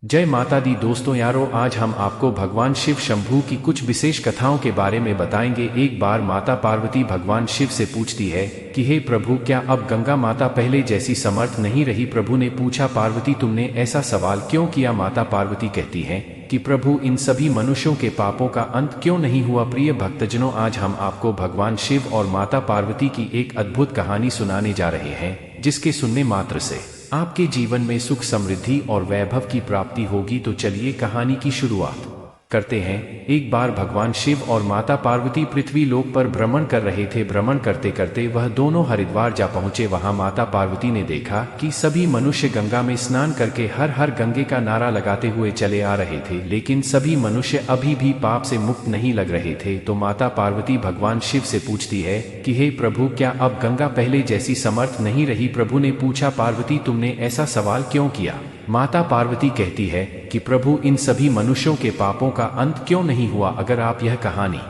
जय माता दी दोस्तों यारों, आज हम आपको भगवान शिव शंभू की कुछ विशेष कथाओं के बारे में बताएंगे। एक बार माता पार्वती भगवान शिव से पूछती है कि हे प्रभु, क्या अब गंगा माता पहले जैसी समर्थ नहीं रही। प्रभु ने पूछा, पार्वती तुमने ऐसा सवाल क्यों किया। माता पार्वती कहती हैं कि प्रभु, इन सभी मनुष्यों के पापों का अंत क्यों नहीं हुआ। प्रिय भक्तजनों, आज हम आपको भगवान शिव और माता पार्वती की एक अद्भुत कहानी सुनाने जा रहे हैं, जिसके सुनने मात्र से आपके जीवन में सुख, समृद्धि और वैभव की प्राप्ति होगी। तो चलिए कहानी की शुरुआत करते हैं। एक बार भगवान शिव और माता पार्वती पृथ्वी लोक पर भ्रमण कर रहे थे। भ्रमण करते करते वह दोनों हरिद्वार जा पहुंचे। वहां माता पार्वती ने देखा कि सभी मनुष्य गंगा में स्नान करके हर हर गंगे का नारा लगाते हुए चले आ रहे थे, लेकिन सभी मनुष्य अभी भी पाप से मुक्त नहीं लग रहे थे। तो माता पार्वती भगवान शिव से पूछती है कि हे प्रभु, क्या अब गंगा पहले जैसी समर्थ नहीं रही। प्रभु ने पूछा, पार्वती तुमने ऐसा सवाल क्यों किया। माता पार्वती कहती है कि प्रभु, इन सभी मनुष्यों के पापों का अंत क्यों नहीं हुआ। अगर आप यह कहानी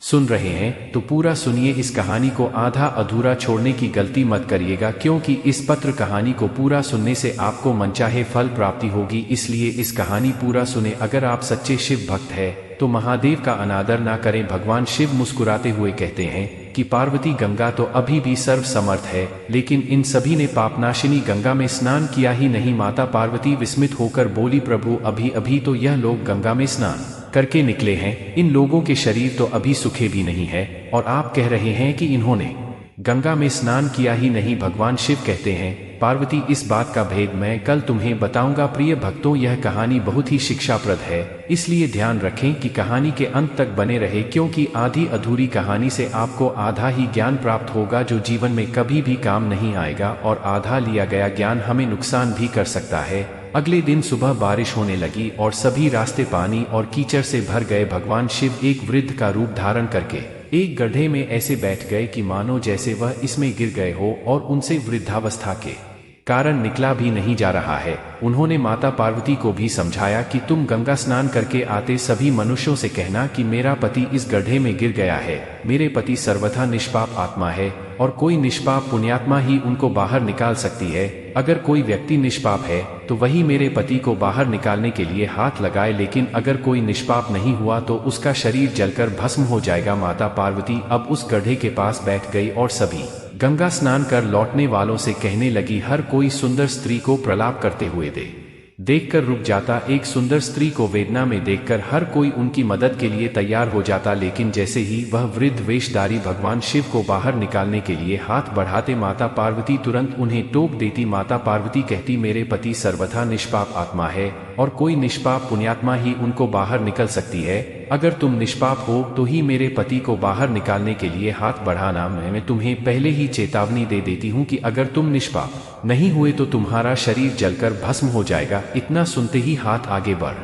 सुन रहे हैं तो पूरा सुनिए। इस कहानी को आधा अधूरा छोड़ने की गलती मत करिएगा, क्योंकि इस पत्र कहानी को पूरा सुनने से आपको मनचाहे फल प्राप्ति होगी। इसलिए इस कहानी पूरा सुने। अगर आप सच्चे शिव भक्त हैं तो महादेव का अनादर ना करें। भगवान शिव मुस्कुराते हुए कहते हैं कि पार्वती, गंगा तो अभी भी सर्व समर्थ है, लेकिन इन सभी ने पापनाशिनी गंगा में स्नान किया ही नहीं। माता पार्वती विस्मित होकर बोली, प्रभु, अभी अभी तो यह लोग गंगा में स्नान करके निकले हैं। इन लोगों के शरीर तो अभी सूखे भी नहीं है, और आप कह रहे हैं कि इन्होंने गंगा में स्नान किया ही नहीं। भगवान शिव कहते हैं, पार्वती, इस बात का भेद मैं कल तुम्हें बताऊंगा। प्रिय भक्तों, यह कहानी बहुत ही शिक्षाप्रद है, इसलिए ध्यान रखें कि कहानी के अंत तक बने रहे, क्योंकि आधी अधूरी कहानी से आपको आधा ही ज्ञान प्राप्त होगा, जो जीवन में कभी भी काम नहीं आएगा, और आधा लिया गया ज्ञान हमें नुकसान भी कर सकता है। अगले दिन सुबह बारिश होने लगी और सभी रास्ते पानी और कीचड़ से भर गए। भगवान शिव एक वृद्ध का रूप धारण करके एक गड्ढे में ऐसे बैठ गए कि मानो जैसे वह इसमें गिर गए हो, और उनसे वृद्धावस्था के कारण निकला भी नहीं जा रहा है। उन्होंने माता पार्वती को भी समझाया कि तुम गंगा स्नान करके आते सभी मनुष्यों से कहना कि मेरा पति इस गड्ढे में गिर गया है। मेरे पति सर्वथा निष्पाप आत्मा है, और कोई निष्पाप पुण्यात्मा ही उनको बाहर निकाल सकती है। अगर कोई व्यक्ति निष्पाप है तो वही मेरे पति को बाहर निकालने के लिए हाथ लगाए, लेकिन अगर कोई निष्पाप नहीं हुआ तो उसका शरीर जलकर भस्म हो जाएगा। माता पार्वती अब उस गड्ढे के पास बैठ गई और सभी गंगा स्नान कर लौटने वालों से कहने लगी, हर कोई सुंदर स्त्री को प्रलाप करते हुए देखकर रुक जाता। एक सुंदर स्त्री को वेदना में देखकर हर कोई उनकी मदद के लिए तैयार हो जाता, लेकिन जैसे ही वह वृद्ध वेशधारी भगवान शिव को बाहर निकालने के लिए हाथ बढ़ाते, माता पार्वती तुरंत उन्हें टोक देती। माता पार्वती कहती, मेरे पति सर्वथा निष्पाप आत्मा है, और कोई निष्पाप पुण्यात्मा ही उनको बाहर निकल सकती है। अगर तुम निष्पाप हो तो ही मेरे पति को बाहर निकालने के लिए हाथ बढ़ाना। मैं तुम्हें पहले ही चेतावनी दे देती हूँ कि अगर तुम निष्पाप नहीं हुए तो तुम्हारा शरीर जलकर भस्म हो जाएगा। इतना सुनते ही हाथ आगे बढ़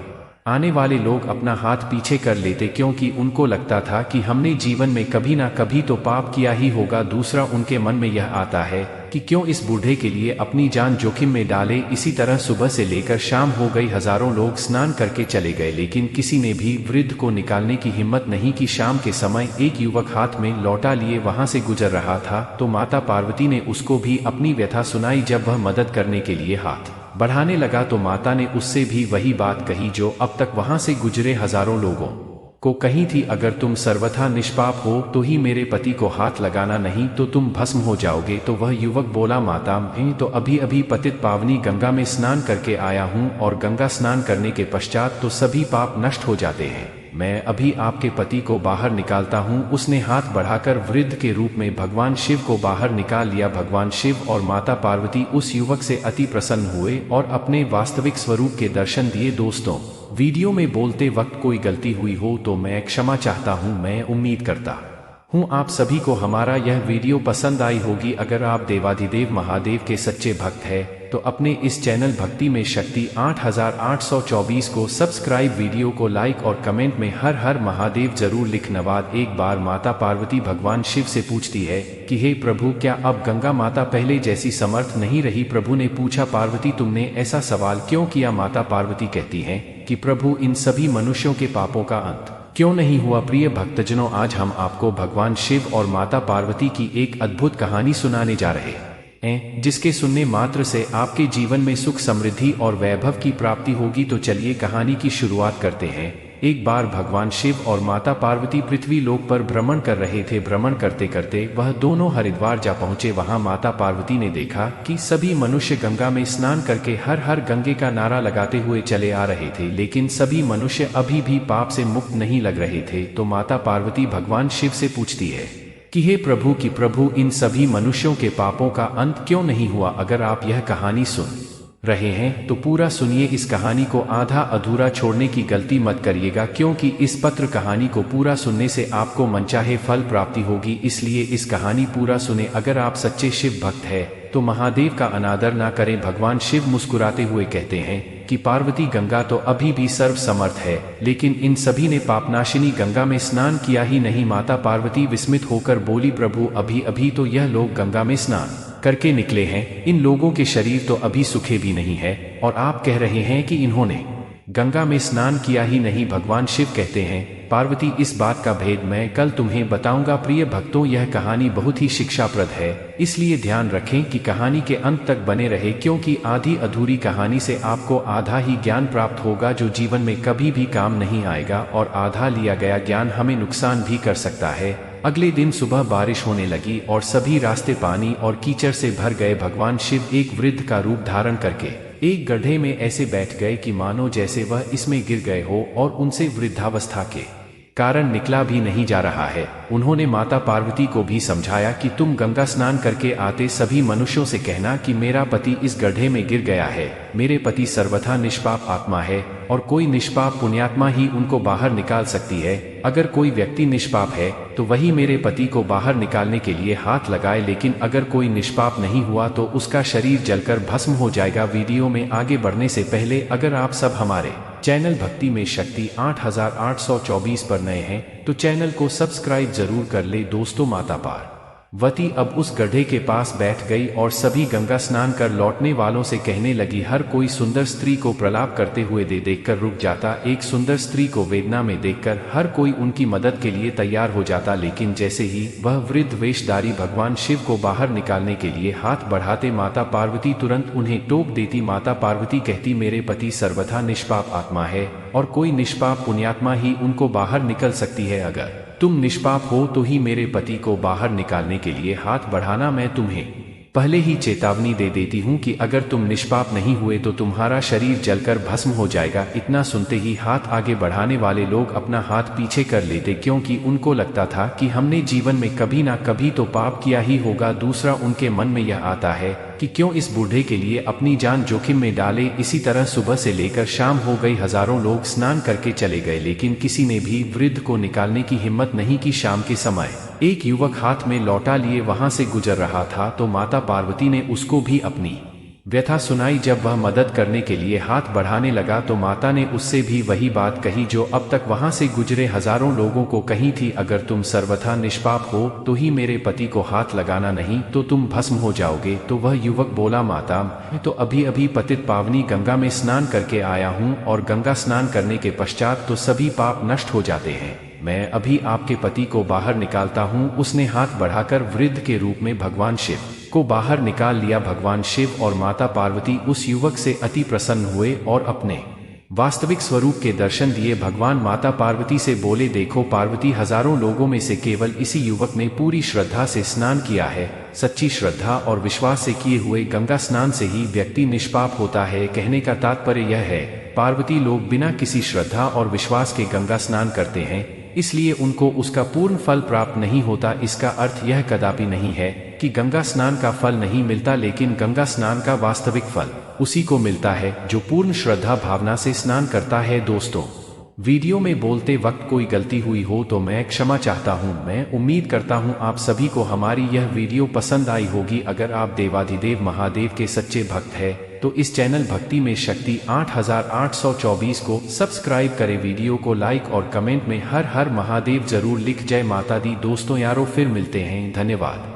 आने वाले लोग अपना हाथ पीछे कर लेते, क्योंकि उनको लगता था कि हमने जीवन में कभी ना कभी तो पाप किया ही होगा। दूसरा, उनके मन में यह आता है कि क्यों इस बूढ़े के लिए अपनी जान जोखिम में डाले। इसी तरह सुबह से लेकर शाम हो गई, हजारों लोग स्नान करके चले गए, लेकिन किसी ने भी वृद्ध को निकालने की हिम्मत नहीं की। शाम के समय एक युवक हाथ में लौटा लिए वहां से गुजर रहा था, तो माता पार्वती ने उसको भी अपनी व्यथा सुनाई। जब वह मदद करने के लिए हाथ बढ़ाने लगा तो माता ने उससे भी वही बात कही जो अब तक वहां से गुजरे हजारों लोगों को कही थी, अगर तुम सर्वथा निष्पाप हो तो ही मेरे पति को हाथ लगाना, नहीं तो तुम भस्म हो जाओगे। तो वह युवक बोला, माता, मैं तो अभी अभी पतित पावनी गंगा में स्नान करके आया हूँ, और गंगा स्नान करने के पश्चात तो सभी पाप नष्ट हो जाते हैं। मैं अभी आपके पति को बाहर निकालता हूँ। उसने हाथ बढ़ाकर वृद्ध के रूप में भगवान शिव को बाहर निकाल लिया। भगवान शिव और माता पार्वती उस युवक से अति प्रसन्न हुए और अपने वास्तविक स्वरूप के दर्शन दिए। दोस्तों, वीडियो में बोलते वक्त कोई गलती हुई हो तो मैं क्षमा चाहता हूँ। मैं उम्मीद करता हूँ आप सभी को हमारा यह वीडियो पसंद आई होगी। अगर आप देवाधिदेव महादेव के सच्चे भक्त हैं तो अपने इस चैनल भक्ति में शक्ति 8824 को सब्सक्राइब, वीडियो को लाइक और कमेंट में हर हर महादेव जरूर लिखना। एक बार माता पार्वती भगवान शिव से पूछती है कि हे प्रभु, क्या अब गंगा माता पहले जैसी समर्थ नहीं रही। प्रभु ने पूछा, पार्वती तुमने ऐसा सवाल क्यों किया। माता पार्वती कहती हैं कि प्रभु, इन सभी मनुष्यों के पापों का अंत क्यों नहीं हुआ। प्रिय भक्तजनों, आज हम आपको भगवान शिव और माता पार्वती की एक अद्भुत कहानी सुनाने जा रहे हैं, जिसके सुनने मात्र से आपके जीवन में सुख समृद्धि और वैभव की प्राप्ति होगी। तो चलिए कहानी की शुरुआत करते हैं। एक बार भगवान शिव और माता पार्वती पृथ्वी लोक पर भ्रमण कर रहे थे। भ्रमण करते करते वह दोनों हरिद्वार जा पहुंचे। वहां माता पार्वती ने देखा कि सभी मनुष्य गंगा में स्नान करके हर हर गंगे का नारा लगाते हुए चले आ रहे थे, लेकिन सभी मनुष्य अभी भी पाप से मुक्त नहीं लग रहे थे। तो माता पार्वती भगवान शिव से पूछती है कि हे प्रभु, कि प्रभु, इन सभी मनुष्यों के पापों का अंत क्यों नहीं हुआ? अगर आप यह कहानी सुन रहे हैं तो पूरा सुनिए। इस कहानी को आधा अधूरा छोड़ने की गलती मत करिएगा, क्योंकि इस पत्र कहानी को पूरा सुनने से आपको मनचाहे फल प्राप्ति होगी, इसलिए इस कहानी पूरा सुने। अगर आप सच्चे शिव भक्त हैं तो महादेव का अनादर ना करें। भगवान शिव मुस्कुराते हुए कहते हैं कि पार्वती, गंगा तो अभी भी सर्व समर्थ है, लेकिन इन सभी ने पापनाशिनी गंगा में स्नान किया ही नहीं। माता पार्वती विस्मित होकर बोली, प्रभु, अभी अभी तो यह लोग गंगा में स्नान करके निकले हैं। इन लोगों के शरीर तो अभी सूखे भी नहीं है, और आप कह रहे हैं कि इन्होंने गंगा में स्नान किया ही नहीं। भगवान शिव कहते हैं, पार्वती, इस बात का भेद मैं कल तुम्हें बताऊंगा। प्रिय भक्तों, यह कहानी बहुत ही शिक्षाप्रद है, इसलिए ध्यान रखें कि कहानी के अंत तक बने रहे, क्योंकि आधी अधूरी कहानी से आपको आधा ही ज्ञान प्राप्त होगा जो जीवन में कभी भी काम नहीं आएगा, और आधा लिया गया ज्ञान हमें नुकसान भी कर सकता है। अगले दिन सुबह बारिश होने लगी और सभी रास्ते पानी और कीचड़ से भर गए। भगवान शिव एक वृद्ध का रूप धारण करके एक गड्ढे में ऐसे बैठ गए कि मानो जैसे वह इसमें गिर गए हो, और उनसे वृद्धावस्था के कारण निकला भी नहीं जा रहा है। उन्होंने माता पार्वती को भी समझाया कि तुम गंगा स्नान करके आते सभी मनुष्यों से कहना कि मेरा पति इस गड्ढे में गिर गया है। मेरे पति सर्वथा निष्पाप आत्मा है, और कोई निष्पाप पुण्यात्मा ही उनको बाहर निकाल सकती है। अगर कोई व्यक्ति निष्पाप है तो वही मेरे पति को बाहर निकालने के लिए हाथ लगाए, लेकिन अगर कोई निष्पाप नहीं हुआ तो उसका शरीर जलकर भस्म हो जाएगा। वीडियो में आगे बढ़ने से पहले अगर आप सब हमारे चैनल भक्ति में शक्ति 8824 पर नए हैं तो चैनल को सब्सक्राइब जरूर कर ले। दोस्तों, माता पार्वती अब उस गड्ढे के पास बैठ गई और सभी गंगा स्नान कर लौटने वालों से कहने लगी। हर कोई सुंदर स्त्री को प्रलाप करते हुए देखकर रुक जाता। एक सुंदर स्त्री को वेदना में देखकर हर कोई उनकी मदद के लिए तैयार हो जाता, लेकिन जैसे ही वह वृद्ध वेशधारी भगवान शिव को बाहर निकालने के लिए हाथ बढ़ाते, माता पार्वती तुरंत उन्हें टोक देती। माता पार्वती कहती, मेरे पति सर्वथा निष्पाप आत्मा है, और कोई निष्पाप पुण्यात्मा ही उनको बाहर निकल सकती है। अगर तुम निष्पाप हो तो ही मेरे पति को बाहर निकालने के लिए हाथ बढ़ाना। मैं तुम्हें पहले ही चेतावनी दे देती हूँ कि अगर तुम निष्पाप नहीं हुए तो तुम्हारा शरीर जलकर भस्म हो जाएगा। इतना सुनते ही हाथ आगे बढ़ाने वाले लोग अपना हाथ पीछे कर लेते, क्योंकि उनको लगता था कि हमने जीवन में कभी ना कभी तो पाप किया ही होगा। दूसरा, उनके मन में यह आता है कि क्यों इस बूढ़े के लिए अपनी जान जोखिम में डाले। इसी तरह सुबह से लेकर शाम हो गई, हजारों लोग स्नान करके चले गए, लेकिन किसी ने भी वृद्ध को निकालने की हिम्मत नहीं की। शाम के समय एक युवक हाथ में लौटा लिए वहां से गुजर रहा था, तो माता पार्वती ने उसको भी अपनी व्यथा सुनाई। जब वह मदद करने के लिए हाथ बढ़ाने लगा तो माता ने उससे भी वही बात कही जो अब तक वहां से गुजरे हजारों लोगों को कही थी, अगर तुम सर्वथा निष्पाप हो तो ही मेरे पति को हाथ लगाना, नहीं तो तुम भस्म हो जाओगे। तो वह युवक बोला, माता, मैं तो अभी अभी पतित पावनी गंगा में स्नान करके आया हूँ, और गंगा स्नान करने के पश्चात तो सभी पाप नष्ट हो जाते हैं। मैं अभी आपके पति को बाहर निकालता हूँ। उसने हाथ बढ़ाकर वृद्ध के रूप में भगवान शिव को बाहर निकाल लिया। भगवान शिव और माता पार्वती उस युवक से अति प्रसन्न हुए और अपने वास्तविक स्वरूप के दर्शन दिए। भगवान माता पार्वती से बोले, देखो पार्वती, हजारों लोगों में से केवल इसी युवक ने पूरी श्रद्धा से स्नान किया है। सच्ची श्रद्धा और विश्वास से किए हुए गंगा स्नान से ही व्यक्ति निष्पाप होता है। कहने का तात्पर्य यह है, पार्वती, लोग बिना किसी श्रद्धा और विश्वास के गंगा स्नान करते हैं, इसलिए उनको उसका पूर्ण फल प्राप्त नहीं होता। इसका अर्थ यह कदापि नहीं है कि गंगा स्नान का फल नहीं मिलता, लेकिन गंगा स्नान का वास्तविक फल उसी को मिलता है जो पूर्ण श्रद्धा भावना से स्नान करता है। दोस्तों, वीडियो में बोलते वक्त कोई गलती हुई हो तो मैं क्षमा चाहता हूं। मैं उम्मीद करता हूं आप सभी को हमारी यह वीडियो पसंद आई होगी। अगर आप देवाधिदेव महादेव के सच्चे भक्त हैं तो इस चैनल भक्ति में शक्ति 8824 को सब्सक्राइब करें। वीडियो को लाइक और कमेंट में हर हर महादेव जरूर लिख जय माता दी। दोस्तों यारों, फिर मिलते हैं। धन्यवाद।